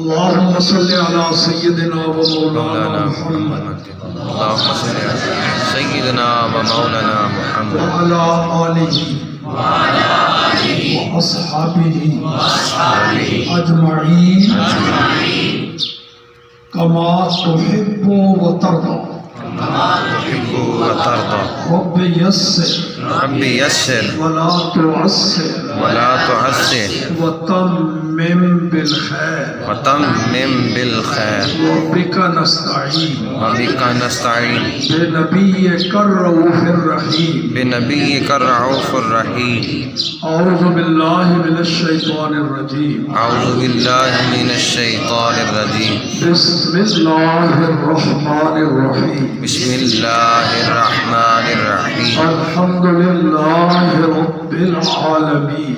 अल्लाहुम्मा सल्लि अला सय्यिदिना व मौलाना मुहम्मद अल्लाहुम्मा सल्लि अला सय्यिदिना व मौलाना मुहम्मद व अला आलिहि व अस्हाबिहि अजमईन कमा तुहिब्बु व तर्दा तुहिब्बु व तर्दा रब्बि यस्सिर वला तुअस्सिर व तम्मिम बिल खैर बिका नस्तईन बिनबिय्यिकर रऊफिर रहीम औज़ु बिल्लाहि मिनश शैतानिर रजीम बिस्मिल्लाहिर रहमानिर रहीम अल्हम्दुलिल्लाहि रब्बिल आलमीन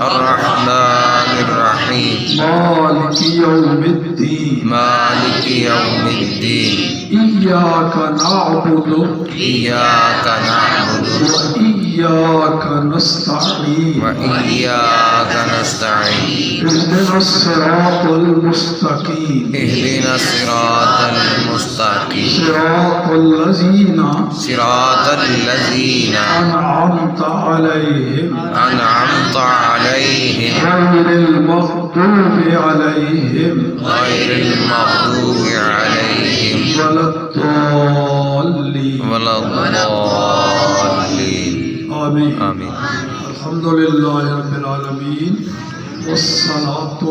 अर्रहमानिर रहीम मालिकि यौमिद्दीन इय्याका नअबुदु व इय्याका नस्तईन इहदिनस सिरातल मुस्तकीम सिरातल लज़ीना अनअमता अलैहिम गैरिल मग़दूबि अलैहिम वलद्दाल्लीन आमीन। अल्हम्दुलिल्लाहि रब्बिल आलमीन वस्सलातु